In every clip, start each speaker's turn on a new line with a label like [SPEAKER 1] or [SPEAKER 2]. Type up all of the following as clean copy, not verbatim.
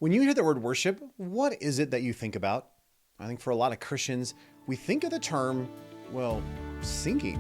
[SPEAKER 1] When you hear the word worship, what is it that you think about? I think for a lot of Christians, we think of the term, well, singing.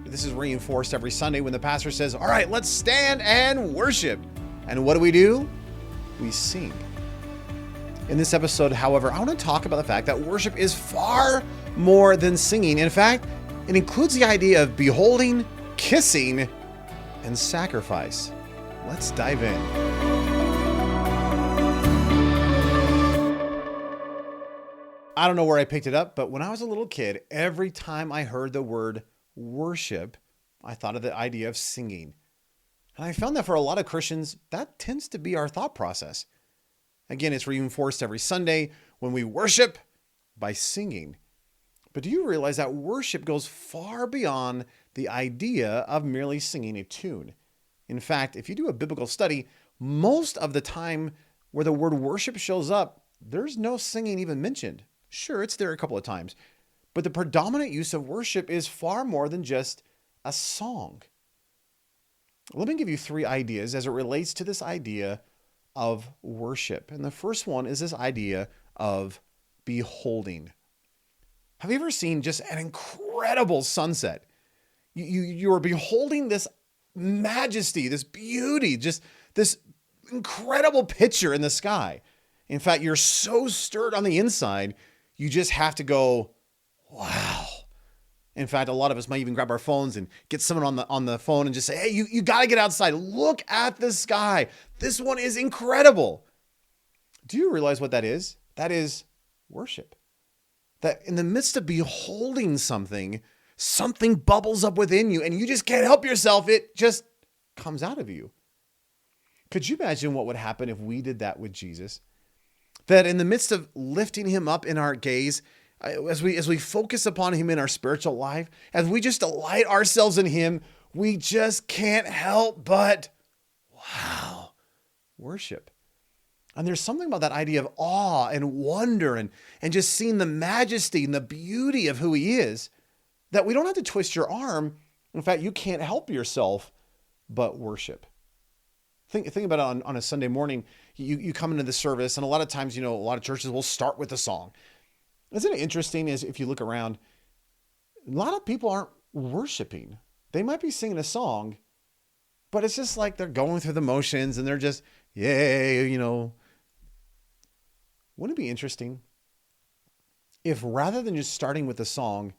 [SPEAKER 1] This is reinforced every Sunday when the pastor says, all right, let's stand and worship. And what do? We sing. In this episode, however, I want to talk about the fact that worship is far more than singing. In fact, it includes the idea of beholding, kissing, and sacrifice. Let's dive in. I don't know where I picked it up, but when I was a little kid, every time I heard the word worship, I thought of the idea of singing. And I found that for a lot of Christians, that tends to be our thought process. Again, it's reinforced every Sunday when we worship by singing. But do you realize that worship goes far beyond the idea of merely singing a tune? In fact, if you do a biblical study, most of the time where the word worship shows up, there's no singing even mentioned. Sure, it's there a couple of times, but the predominant use of worship is far more than just a song. Let me give you 3 ideas as it relates to this idea of worship. And the first one is this idea of beholding. Have you ever seen just an incredible sunset? You are beholding this majesty, this beauty, just this incredible picture in the sky. In fact, you're so stirred on the inside, you just have to go, wow. In fact, a lot of us might even grab our phones and get someone on the phone and just say, hey, you got to get outside. Look at the sky. This one is incredible. Do you realize what that is? That is worship. That in the midst of beholding something bubbles up within you and you just can't help yourself. It just comes out of you. Could you imagine what would happen if we did that with Jesus? That in the midst of lifting him up in our gaze, as we focus upon him in our spiritual life, as we just delight ourselves in him, we just can't help but, wow, worship. And there's something about that idea of awe and wonder and just seeing the majesty and the beauty of who he is that we don't have to twist your arm. In fact, you can't help yourself but worship. Think about it on a Sunday morning, you come into the service and a lot of times, a lot of churches will start with a song. Isn't it interesting as if you look around, a lot of people aren't worshiping. They might be singing a song, but it's just like they're going through the motions and they're just, yay, Wouldn't it be interesting if rather than just starting with a song,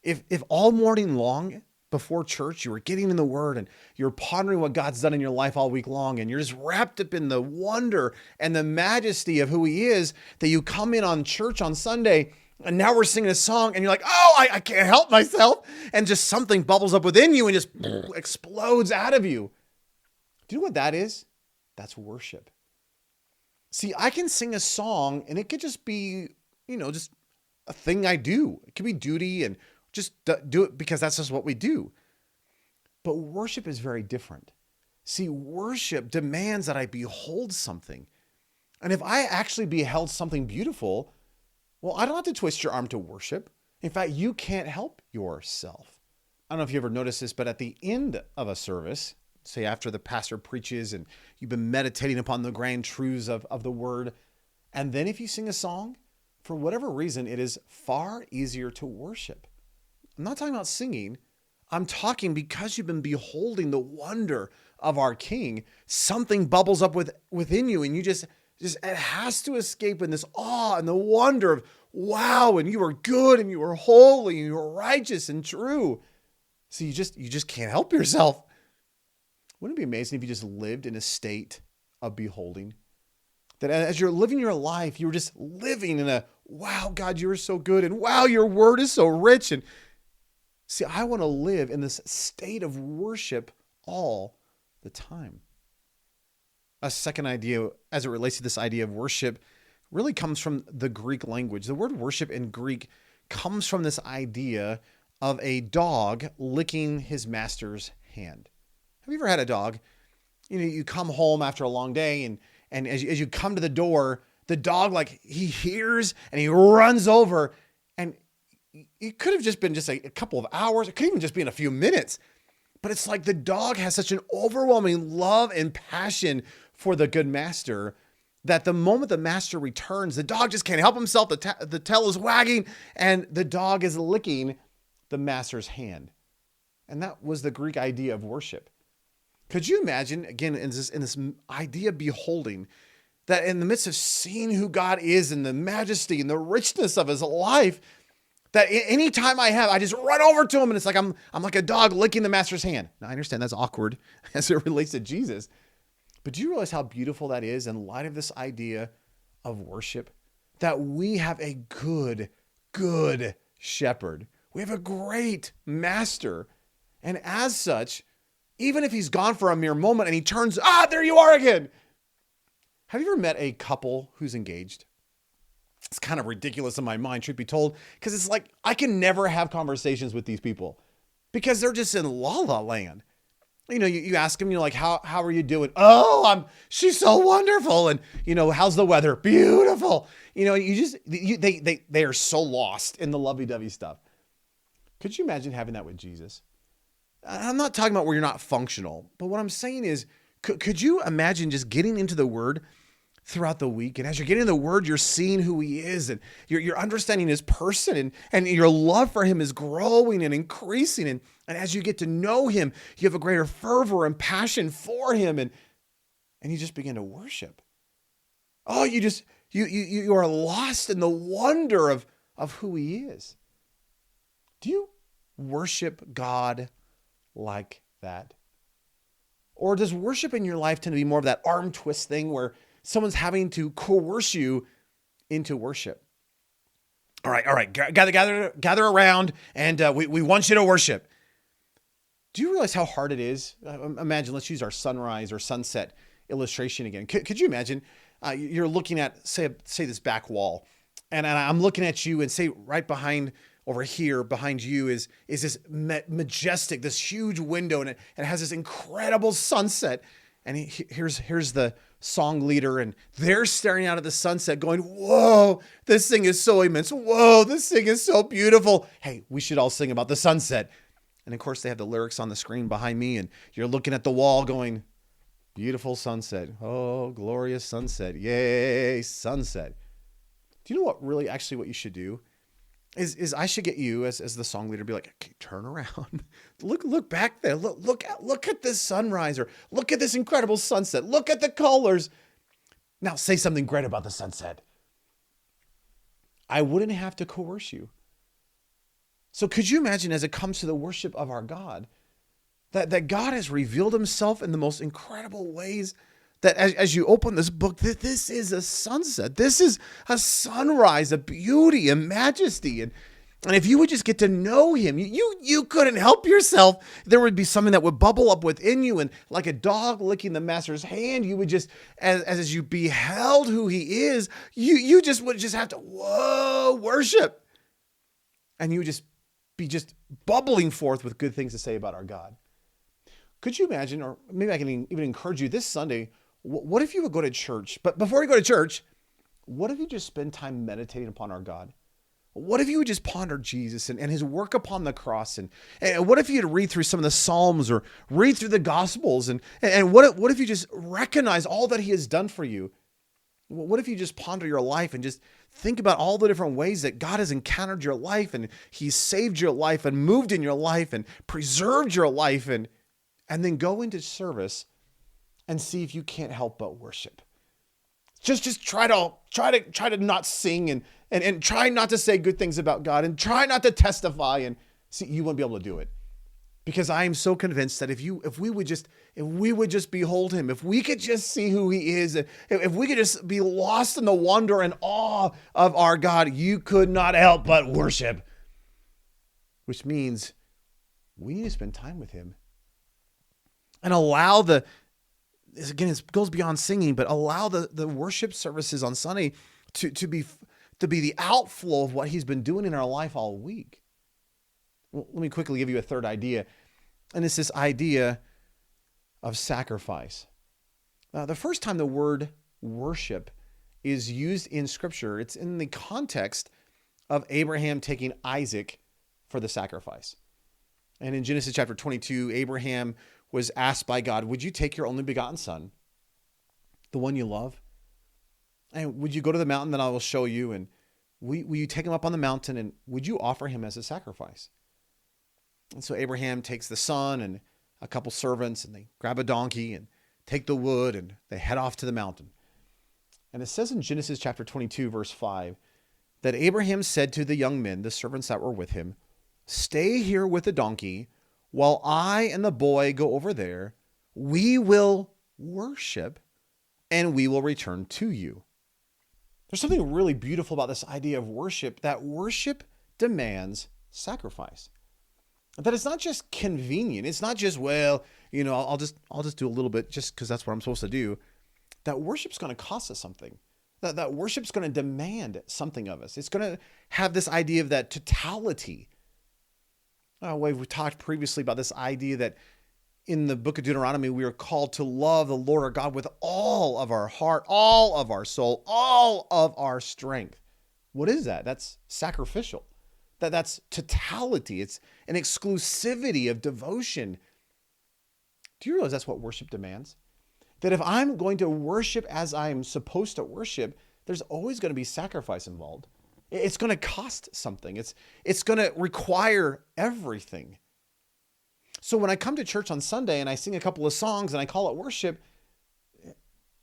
[SPEAKER 1] if all morning long before church, you were getting in the word and you're pondering what God's done in your life all week long. And you're just wrapped up in the wonder and the majesty of who he is that you come in on church on Sunday. And now we're singing a song and you're like, oh, I can't help myself. And just something bubbles up within you and just explodes out of you. Do you know what that is? That's worship. See, I can sing a song and it could just be, just a thing I do. It could be duty and just do it because that's just what we do. But worship is very different. See, worship demands that I behold something. And if I actually beheld something beautiful, well, I don't have to twist your arm to worship. In fact, you can't help yourself. I don't know if you ever noticed this, but at the end of a service, say after the pastor preaches and you've been meditating upon the grand truths of the word, and then if you sing a song, for whatever reason, it is far easier to worship. I'm not talking about singing. I'm talking because you've been beholding the wonder of our King. Something bubbles up within you and you just it has to escape in this awe and the wonder of, wow, and you are good and you are holy and you are righteous and true. So you just can't help yourself. Wouldn't it be amazing if you just lived in a state of beholding? That as you're living your life, you're just living in a, wow, God, you're so good. And wow, your word is so rich. And see, I want to live in this state of worship all the time. A second idea as it relates to this idea of worship really comes from the Greek language. The word worship in Greek comes from this idea of a dog licking his master's hand. Have you ever had a dog? You come home after a long day and as you come to the door, the dog, he hears and he runs over, and it could have just been just a couple of hours. It could even just be in a few minutes. But it's like the dog has such an overwhelming love and passion for the good master that the moment the master returns, the dog just can't help himself. The tail is wagging and the dog is licking the master's hand. And that was the Greek idea of worship. Could you imagine, again, in this idea of beholding, that in the midst of seeing who God is and the majesty and the richness of his life, that any time I just run over to him and it's like I'm like a dog licking the master's hand. Now, I understand that's awkward as it relates to Jesus, but do you realize how beautiful that is in light of this idea of worship? That we have a good shepherd. We have a great master. And as such, even if he's gone for a mere moment and he turns, there you are again. Have you ever met a couple who's engaged? It's kind of ridiculous in my mind, truth be told, because it's like I can never have conversations with these people because they're just in la-la land. You know, you ask them, like, how are you doing? Oh, she's so wonderful. And, how's the weather? Beautiful. They are so lost in the lovey-dovey stuff. Could you imagine having that with Jesus? I'm not talking about where you're not functional, but what I'm saying is, could you imagine just getting into the Word throughout the week? And as you're getting in the Word, you're seeing who he is and you're understanding his person and your love for him is growing and increasing. And as you get to know him, you have a greater fervor and passion for him and you just begin to worship. Oh, you are lost in the wonder of who he is. Do you worship God like that? Or does worship in your life tend to be more of that arm twist thing where someone's having to coerce you into worship? All right, gather around, and we want you to worship. Do you realize how hard it is? Imagine, let's use our sunrise or sunset illustration again. Could you imagine you're looking at, say this back wall, and I'm looking at you and say right behind over here behind you is this majestic, this huge window, and it has this incredible sunset. And here's the song leader, and they're staring out at the sunset going, whoa, this thing is so immense. Whoa, this thing is so beautiful. Hey, we should all sing about the sunset. And of course, they have the lyrics on the screen behind me, and you're looking at the wall going, beautiful sunset. Oh, glorious sunset. Yay, sunset. Do you know what you should do? Is I should get you as the song leader, be like, okay, turn around, look back there, look at this sunrise, or look at this incredible sunset, look at the colors. Now say something great about the sunset. I wouldn't have to coerce you. So could you imagine, as it comes to the worship of our God, that God has revealed himself in the most incredible ways? That as you open this book, this is a sunset. This is a sunrise, a beauty, a majesty. And if you would just get to know him, you couldn't help yourself. There would be something that would bubble up within you. And like a dog licking the master's hand, you would just, as you beheld who he is, you just would just have to, worship. And you would just be just bubbling forth with good things to say about our God. Could you imagine, or maybe I can even encourage you this Sunday, what if you would go to church? But before you go to church, what if you just spend time meditating upon our God? What if you would just ponder Jesus and his work upon the cross? And what if you'd read through some of the Psalms or read through the Gospels? And what if you just recognize all that he has done for you? What if you just ponder your life and just think about all the different ways that God has encountered your life and he's saved your life and moved in your life and preserved your life, and then go into service and see if you can't help but worship. Just try to not sing and try not to say good things about God and try not to testify, and see, you won't be able to do it. Because I am so convinced that if we would just behold him, if we could just see who he is, if we could just be lost in the wonder and awe of our God, you could not help but worship. Which means we need to spend time with him and allow again, it goes beyond singing, but allow the worship services on Sunday to be the outflow of what he's been doing in our life all week. Well, let me quickly give you a third idea, and it's this idea of sacrifice. The first time the word worship is used in Scripture, it's in the context of Abraham taking Isaac for the sacrifice. And in Genesis chapter 22, Abraham was asked by God, would you take your only begotten son, the one you love, And would you go to the mountain that I will show you? And will you take him up on the mountain? And would you offer him as a sacrifice? And so Abraham takes the son and a couple servants, and they grab a donkey and take the wood, and they head off to the mountain. And it says in Genesis chapter 22, verse 5, that Abraham said to the young men, the servants that were with him, "Stay here with the donkey while I and the boy go over there. We will worship and we will return to you." There's something really beautiful about this idea of worship, that worship demands sacrifice. That it's not just convenient. It's not just, well, I'll just do a little bit just because that's what I'm supposed to do. That worship's going to cost us something. That worship's going to demand something of us. It's going to have this idea of that totality. We've talked previously about this idea that in the book of Deuteronomy, we are called to love the Lord our God with all of our heart, all of our soul, all of our strength. What is that? That's sacrificial. That's totality. It's an exclusivity of devotion. Do you realize that's what worship demands? That if I'm going to worship as I'm supposed to worship, there's always going to be sacrifice involved. It's going to cost something. It's going to require everything. So when I come to church on Sunday and I sing a couple of songs and I call it worship,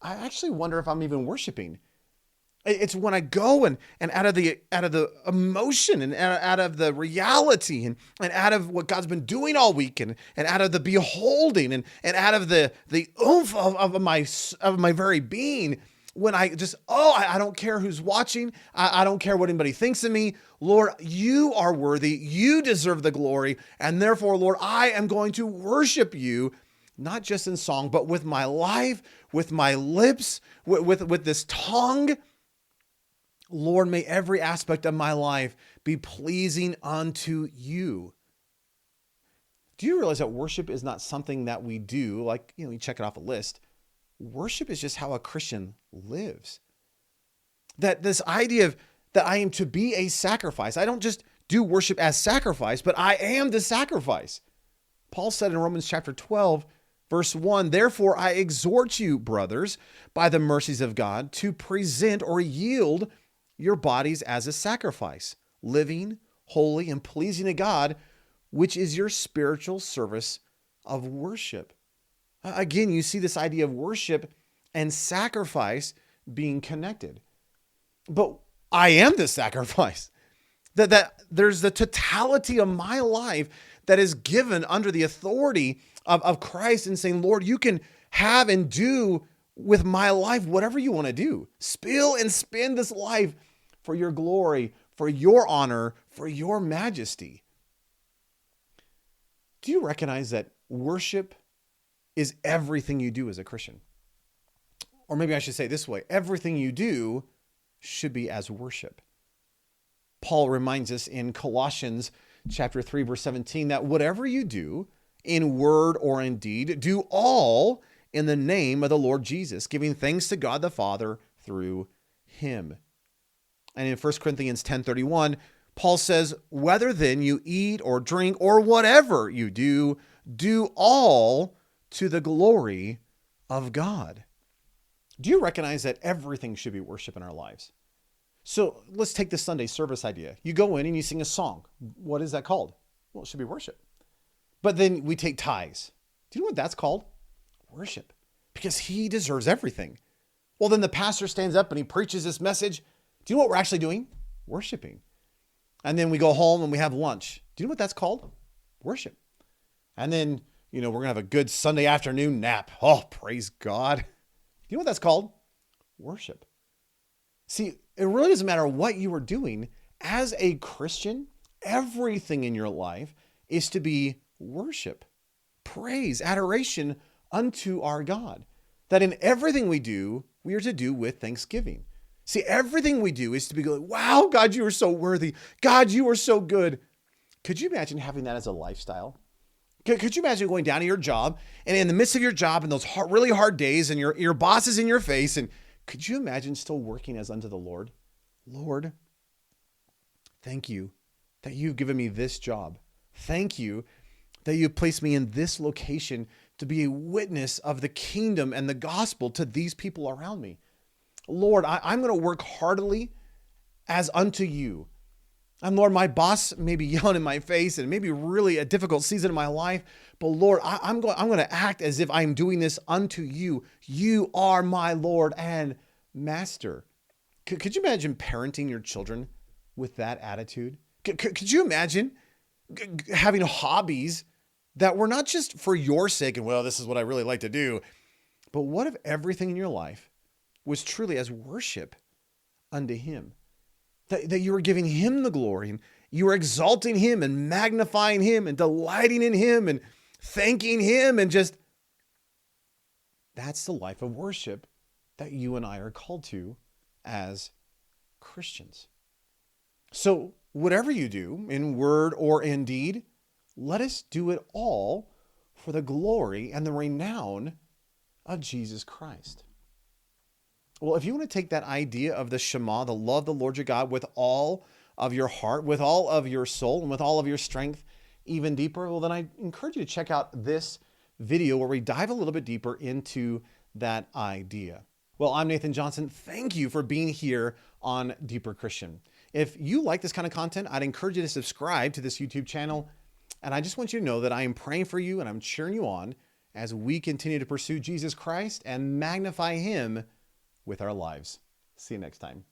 [SPEAKER 1] I actually wonder if I'm even worshiping. It's when I go and out of the emotion and out of the reality and out of what God's been doing all week and out of the beholding and out of the oomph of my very being, when I just, I don't care who's watching. I don't care what anybody thinks of me. Lord, you are worthy. You deserve the glory. And therefore, Lord, I am going to worship you, not just in song, but with my life, with my lips, with this tongue. Lord, may every aspect of my life be pleasing unto you. Do you realize that worship is not something that we do, like, you check it off a list? Worship is just how a Christian lives. That this idea of that I am to be a sacrifice. I don't just do worship as sacrifice, but I am the sacrifice. Paul said in Romans chapter 12, verse 1, "Therefore I exhort you, brothers, by the mercies of God, to present or yield your bodies as a sacrifice, living, holy, and pleasing to God, which is your spiritual service of worship." Again, you see this idea of worship and sacrifice being connected. But I am the sacrifice. That there's the totality of my life that is given under the authority of Christ, and saying, Lord, you can have and do with my life whatever you want to do. Spill and spend this life for your glory, for your honor, for your majesty. Do you recognize that worship is everything you do as a Christian? Or maybe I should say it this way: everything you do should be as worship. Paul reminds us in Colossians chapter 3, verse 17, that whatever you do in word or in deed, do all in the name of the Lord Jesus, giving thanks to God the Father through him. And in 1 Corinthians 10:31, Paul says, "Whether then you eat or drink or whatever you do, do all to the glory of God." Do you recognize that everything should be worship in our lives? So let's take the Sunday service idea. You go in and you sing a song. What is that called? Well, it should be worship. But then we take tithes. Do you know what that's called? Worship. Because he deserves everything. Well, then the pastor stands up and he preaches this message. Do you know what we're actually doing? Worshiping. And then we go home and we have lunch. Do you know what that's called? Worship. And then, we're going to have a good Sunday afternoon nap. Oh, praise God. Do you know what that's called? Worship. See, it really doesn't matter what you are doing. As a Christian, everything in your life is to be worship, praise, adoration unto our God. That in everything we do, we are to do with thanksgiving. See, everything we do is to be going, wow, God, you are so worthy. God, you are so good. Could you imagine having that as a lifestyle? Could you imagine going down to your job, and in the midst of your job and those really hard days, and your boss is in your face, and could you imagine still working as unto the Lord? Lord, thank you that you've given me this job. Thank you that you've placed me in this location to be a witness of the kingdom and the gospel to these people around me. Lord, I'm going to work heartily as unto you. And Lord, my boss may be yelling in my face and it may be really a difficult season in my life, but Lord, I'm going to act as if I'm doing this unto you. You are my Lord and Master. Could you imagine parenting your children with that attitude? Could you imagine having hobbies that were not just for your sake and, well, this is what I really like to do, but what if everything in your life was truly as worship unto him? That you were giving him the glory and you were exalting him and magnifying him and delighting in him and thanking him, and just, that's the life of worship that you and I are called to as Christians. So whatever you do in word or in deed, let us do it all for the glory and the renown of Jesus Christ. Well, if you want to take that idea of the Shema, the love the Lord your God with all of your heart, with all of your soul, and with all of your strength even deeper, well, then I encourage you to check out this video where we dive a little bit deeper into that idea. Well, I'm Nathan Johnson. Thank you for being here on Deeper Christian. If you like this kind of content, I'd encourage you to subscribe to this YouTube channel. And I just want you to know that I am praying for you and I'm cheering you on as we continue to pursue Jesus Christ and magnify him with our lives. See you next time.